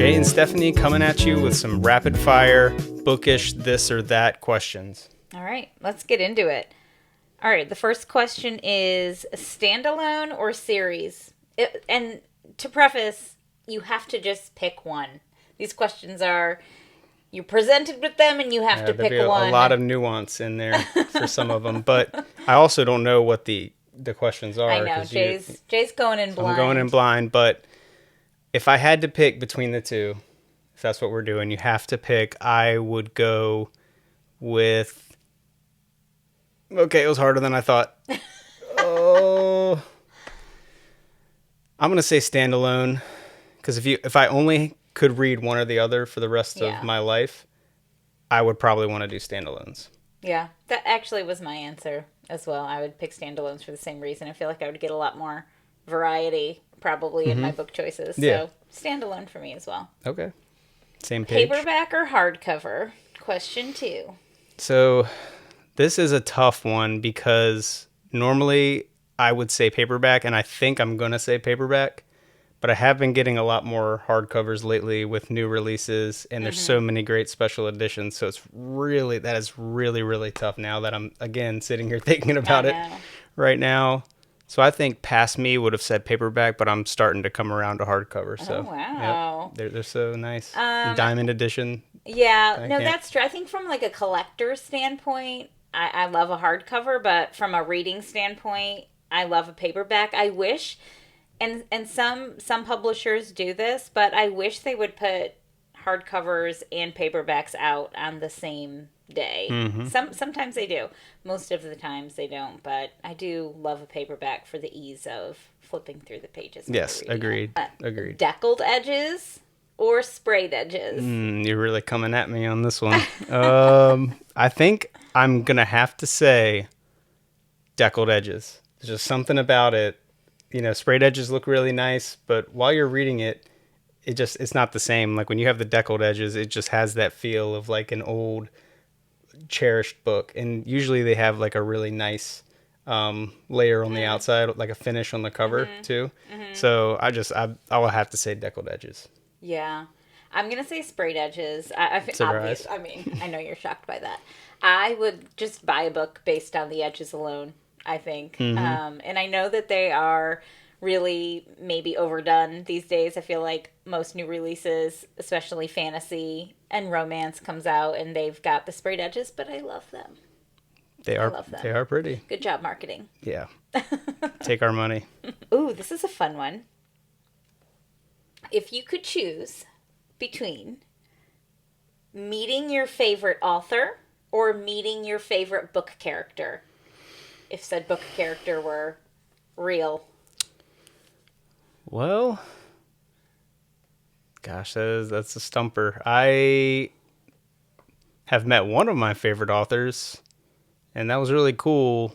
Jay and Stephanie coming at you with some rapid fire, bookish this or that questions. All right, let's get into it. All right, the first question is standalone or series? And to preface, you have to just pick one. These questions are, you're presented with them and you have to pick one. A lot of nuance in there for some of them, but I also don't know what the questions are. I know, Jay's going in blind. I'm going in blind, but if I had to pick between the two, if that's what we're doing, you have to pick, I would go with... Okay, it was harder than I thought. Oh... I'm going to say standalone, because if I only could read one or the other for the rest of my life, I would probably want to do standalones. Yeah, that actually was my answer as well. I would pick standalones for the same reason. I feel like I would get a lot more variety probably in my book choices. Yeah. So standalone for me as well. Okay. Same page. Paperback or hardcover? Question 2. So this is a tough one because normally I would say paperback, and I think I'm going to say paperback, but I have been getting a lot more hardcovers lately with new releases, and there's so many great special editions, so that is really, really tough now that I'm, again, sitting here thinking about it right now. So I think past me would have said paperback, but I'm starting to come around to hardcover. So, oh, wow. Yep, they're so nice. Diamond edition. Yeah, that's true. I think from like a collector's standpoint, I love a hardcover, but from a reading standpoint, I love a paperback. I wish, and some publishers do this, but I wish they would put hardcovers and paperbacks out on the same day. Mm-hmm. Sometimes they do. Most of the times they don't, but I do love a paperback for the ease of flipping through the pages. Yes, agreed. Agreed. Deckled edges or sprayed edges? You're really coming at me on this one. I think I'm going to have to say deckled edges. There's just something about it. You know, sprayed edges look really nice, but while you're reading it, it's not the same. Like when you have the deckled edges, it just has that feel of like an old, cherished book. And usually they have like a really nice layer on the outside, like a finish on the cover too. Mm-hmm. So I will have to say deckled edges. Yeah. I'm going to say sprayed edges. Surprise. I mean, I know you're shocked by that. I would just buy a book based on the edges alone, I think. Mm-hmm. And I know that they are really maybe overdone these days. I feel like most new releases, especially fantasy and romance, comes out and they've got the sprayed edges, but I love them. They are pretty. Good job marketing. Yeah. Take our money. Ooh, this is a fun one. If you could choose between meeting your favorite author or meeting your favorite book character, if said book character were real. Well, gosh, that's a stumper. I have met one of my favorite authors, and that was really cool.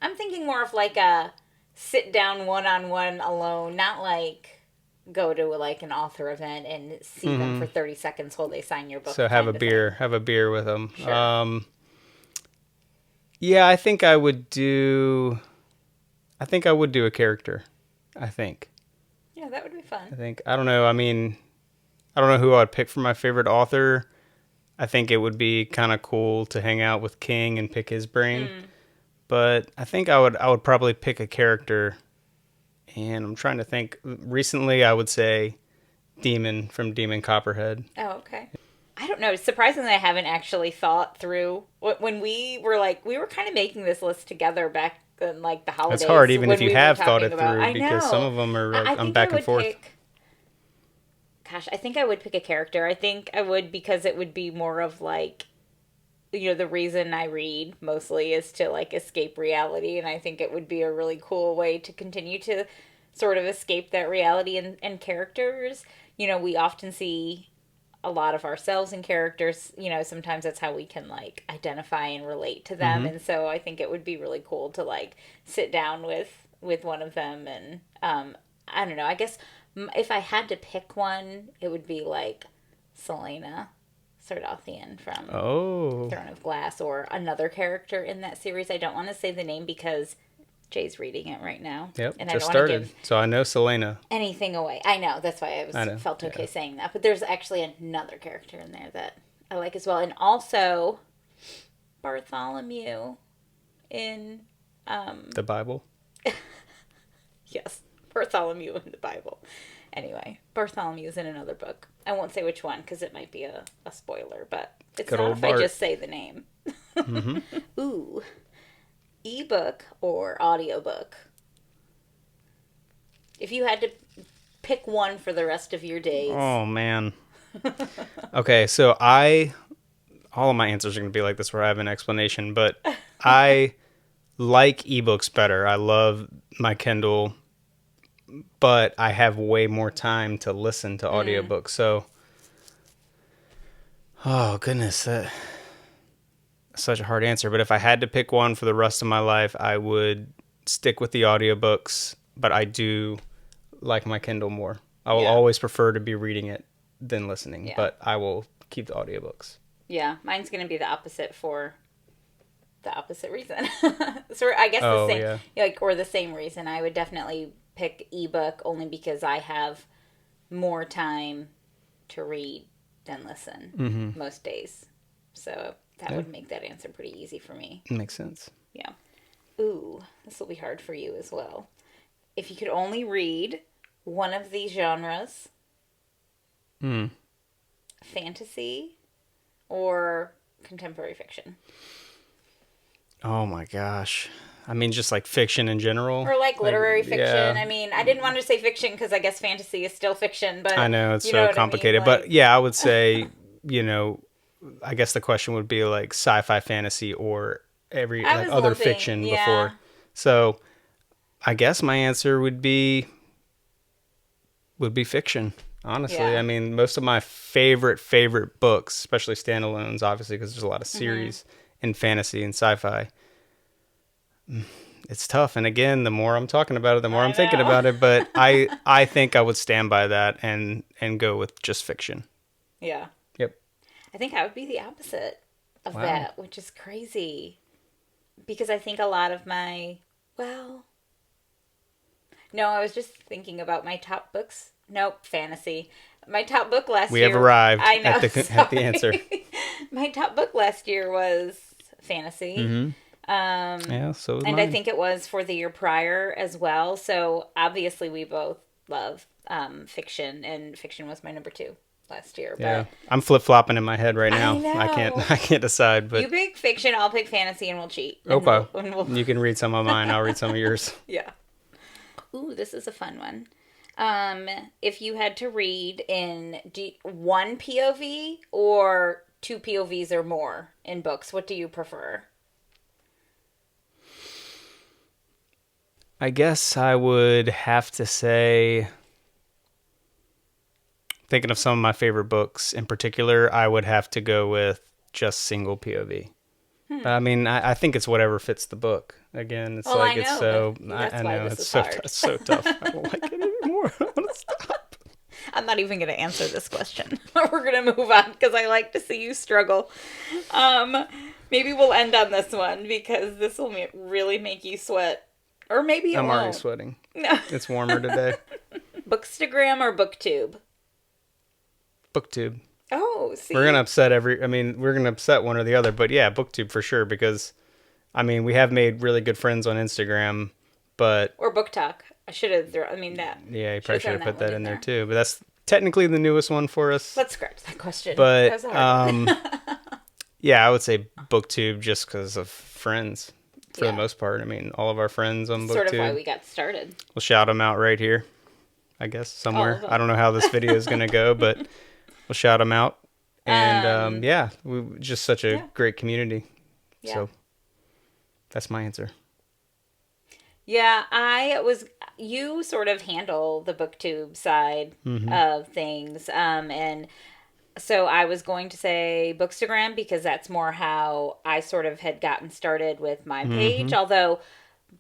I'm thinking more of like a sit-down one-on-one alone, not like go to like an author event and see them for 30 seconds while they sign your book. So have a beer with them. Sure. Yeah, I think I would do a character. I think. Yeah, that would be fun. I don't know. I mean, I don't know who I would pick for my favorite author. I think it would be kind of cool to hang out with King and pick his brain. But I think I would probably pick a character. And I'm trying to think. Recently, I would say Demon from Demon Copperhead. Oh, okay. I don't know. Surprisingly, I haven't actually thought through when we were kind of making this list together back in like the holidays. It's hard even if you have thought it through because some of them are like, I'm back and forth. I think I would pick a character. I think I would because it would be more of like, you know, the reason I read mostly is to like escape reality, and I think it would be a really cool way to continue to sort of escape that reality and characters. You know, we often see a lot of ourselves in characters. You know, sometimes that's how we can like identify and relate to them, and so I think it would be really cool to like sit down with one of them, and I don't know. I guess if I had to pick one, it would be like Selena Sardothian from Throne of Glass, or another character in that series. I don't want to say the name because Jay's reading it right now. Yep, and just I don't want to started. give So I know Selena. anything away. I know, that's why I know, felt okay yeah. saying that. But there's actually another character in there that I like as well. And also Bartholomew in The Bible. yes, Bartholomew in the Bible. Anyway, Bartholomew's in another book. I won't say which one because it might be a spoiler, but it's Good not old if Bart. I just say the name. Ooh. Ebook or audiobook? If you had to pick one for the rest of your days. Oh, man. Okay, so all of my answers are going to be like this where I have an explanation, but I like ebooks better. I love my Kindle, but I have way more time to listen to audiobooks. So, oh, goodness, that's such a hard answer. But if I had to pick one for the rest of my life, I would stick with the audiobooks, but I do like my Kindle more. I will always prefer to be reading it than listening, but I will keep the audiobooks. Yeah, mine's going to be the opposite for the opposite reason. So I guess the same, or the same reason. I would definitely pick ebook only because I have more time to read than listen most days. So that would make that answer pretty easy for me. Makes sense. Yeah. Ooh, this will be hard for you as well. If you could only read one of these genres, fantasy or contemporary fiction? Oh my gosh. I mean, just like fiction in general. Or like literary fiction. Yeah. I mean, I didn't want to say fiction because I guess fantasy is still fiction, but I know, it's you know so complicated. I mean? Like, but yeah, I would say, I guess the question would be like sci-fi, fantasy, or other fiction before. So I guess my answer would be fiction. Honestly, I mean, most of my favorite books, especially standalones, obviously, because there's a lot of series in fantasy and sci-fi. It's tough, and again, the more I'm talking about it, the more I'm thinking about it. But I think I would stand by that and go with just fiction. Yeah. Yep. I think I would be the opposite of that, which is crazy, because I think a lot of my I was just thinking about my top books. Nope, fantasy. My top book last year. We have arrived I know, at the answer. My top book last year was fantasy. Yeah, so was and mine. I think it was for the year prior as well. So obviously we both love fiction, and fiction was my number 2 last year. Yeah, but I'm flip-flopping in my head right now. I know. I can't decide. But you pick fiction, I'll pick fantasy, and we'll cheat. Okay. And You can read some of mine. I'll read some of yours. Yeah. Ooh, this is a fun one. If you had to read in one POV or 2 POVs or more in books, what do you prefer? I guess I would have to say, thinking of some of my favorite books in particular, I would have to go with just single POV. I mean, I think it's whatever fits the book. Again, it's I it's know, so that's I why know this it's is so hard. it's so tough. I don't like it anymore. I want to stop. I'm not even going to answer this question. We're going to move on because I like to see you struggle. Maybe we'll end on this one because this will really make you sweat. Or maybe it I'm won't. already sweating. No. It's warmer today. Bookstagram or Booktube? Booktube. Oh, see. We're gonna upset one or the other, but yeah, Booktube for sure, because I mean, we have made really good friends on Instagram, but or Book Talk. I should have you probably should have put that in there too. But that's technically the newest one for us. Let's scratch that question. But that was a hard one. yeah, I would say Booktube just because of friends for the most part. I mean, all of our friends on Booktube. Sort of why we got started. We'll shout them out right here, I guess, somewhere. I don't know how this video is gonna go, but we'll shout them out. And we just such a great community. Yeah. So that's my answer. Yeah, you sort of handle the Booktube side of things. And so I was going to say Bookstagram because that's more how I sort of had gotten started with my page. Although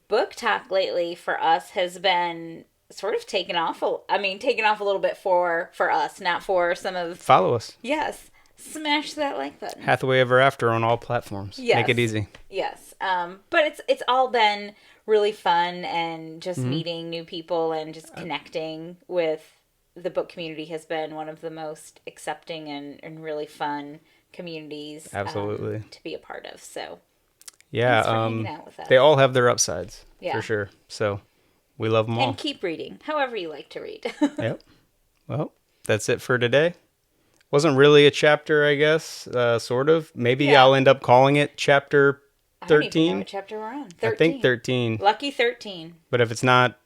Book Talk lately for us has been sort of taken off a little bit for us, not for some of... Follow us. Yes. smash that like button. Hathaway Ever After on all platforms. Yes. Make it easy. Yes. But it's all been really fun, and just meeting new people and just connecting with the book community has been one of the most accepting and really fun communities Absolutely. to be a part of. So yeah, thanks for hanging out with us. they all have their upsides Yeah. for sure. So we love them all. And keep reading, however you like to read. Yep. Well, that's it for today. Wasn't really a chapter, I guess. Sort of. Maybe Yeah. I'll end up calling it chapter I don't even know 13. what chapter we're on. 13. I think 13. Lucky 13. But if it's not,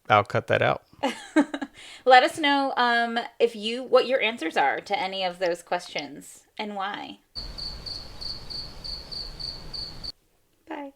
I'll cut that out. Let us know what your answers are to any of those questions and why. Bye.